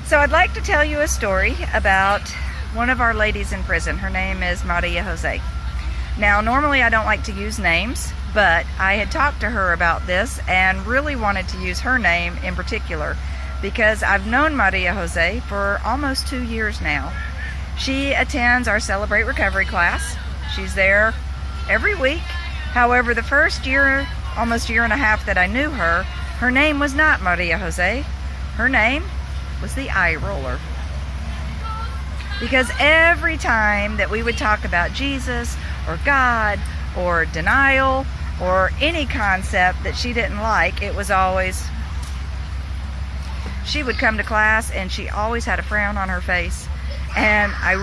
So I'd like to tell you a story about one of our ladies in prison. Her name is Maria Jose. Now, normally I don't like to use names, but I had talked to her about this and really wanted to use her name in particular because I've known Maria Jose for almost 2 years now. She attends our Celebrate Recovery class. She's there every week. However, the first year, almost year and a half that I knew her, her name was not Maria Jose. Her name was the eye roller. Because every time that we would talk about Jesus or God or denial or any concept that she didn't like, it was always, she would come to class and she always had a frown on her face. And I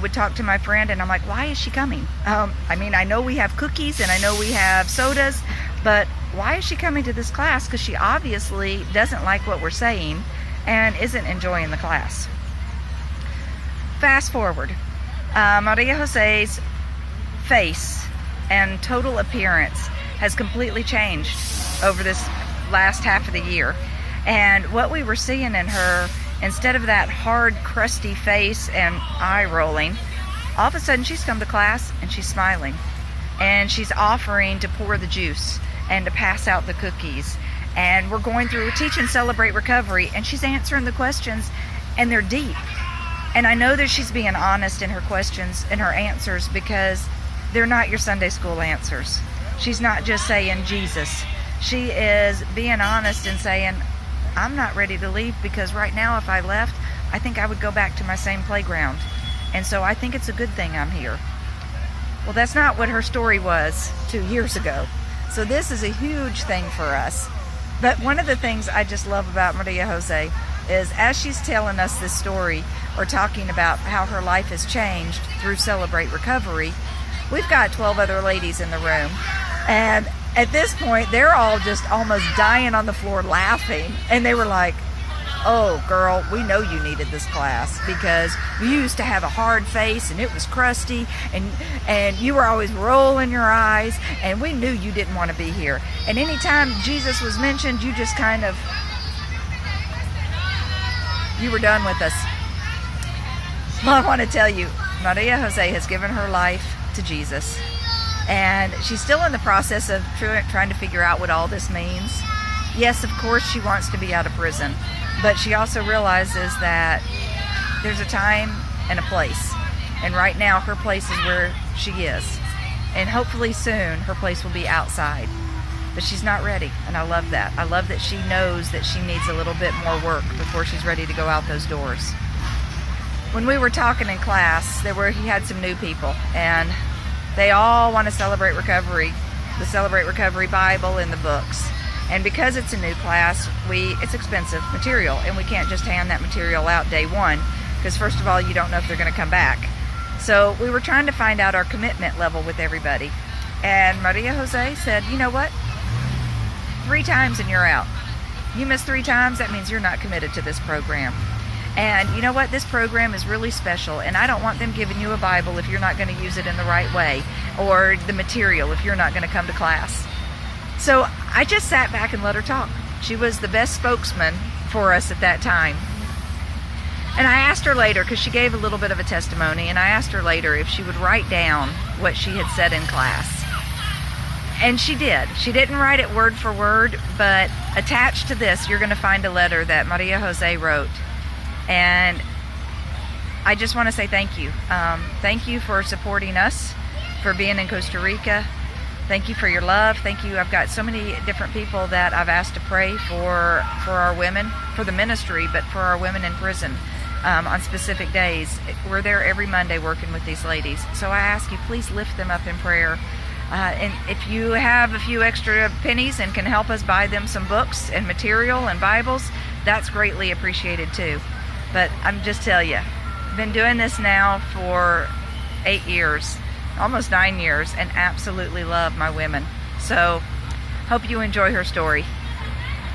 would talk to my friend and I'm like, why is she coming? I know we have cookies and I know we have sodas, but why is she coming to this class? Because she obviously doesn't like what we're saying and isn't enjoying the class. Fast forward, Maria Jose's face and total appearance has completely changed over this last half of the year. And what we were seeing in her, instead of that hard, crusty face and eye rolling, all of a sudden she's come to class and she's smiling. And she's offering to pour the juice and to pass out the cookies. And we're going through Teach and Celebrate Recovery, and she's answering the questions, and they're deep. And I know that she's being honest in her questions and her answers because they're not your Sunday school answers. She's not just saying Jesus. She is being honest and saying, I'm not ready to leave because right now if I left, I think I would go back to my same playground. And so I think it's a good thing I'm here. Well, that's not what her story was 2 years ago. So this is a huge thing for us. But one of the things I just love about Maria Jose is as she's telling us this story or talking about how her life has changed through Celebrate Recovery, we've got 12 other ladies in the room. And at this point, they're all just almost dying on the floor laughing. And they were like, oh, girl, we know you needed this class because you used to have a hard face and it was crusty and you were always rolling your eyes and we knew you didn't want to be here. And anytime Jesus was mentioned, you just kind of, you were done with us. Well, I want to tell you, Maria Jose has given her life to Jesus. And she's still in the process of trying to figure out what all this means. Yes, of course, she wants to be out of prison. But she also realizes that there's a time and a place. And right now, her place is where she is. And hopefully soon, her place will be outside. But she's not ready, and I love that. I love that she knows that she needs a little bit more work before she's ready to go out those doors. When we were talking in class, he had some new people, and they all want to celebrate recovery, the Celebrate Recovery Bible and the books. And because it's a new class, it's expensive material, and we can't just hand that material out day one, because first of all, you don't know if they're going to come back. So we were trying to find out our commitment level with everybody. And Maria Jose said, you know what? 3 times and you're out. You miss 3 times, that means you're not committed to this program. And you know what? This program is really special, and I don't want them giving you a Bible if you're not going to use it in the right way, or the material if you're not going to come to class. So I just sat back and let her talk. She was the best spokesman for us at that time. And I asked her later, because she gave a little bit of a testimony, and I asked her later if she would write down what she had said in class. And she did. She didn't write it word for word, but attached to this, you're going to find a letter that Maria Jose wrote. And I just want to say thank you. Thank you for supporting us, for being in Costa Rica. Thank you for your love. Thank you. I've got so many different people that I've asked to pray for our women, for the ministry, but for our women in prison on specific days. We're there every Monday working with these ladies. So I ask you, please lift them up in prayer. And if you have a few extra pennies and can help us buy them some books and material and Bibles, that's greatly appreciated too. But I'm just telling you, I've been doing this now for 8 years, almost 9 years, and absolutely love my women. So hope you enjoy her story.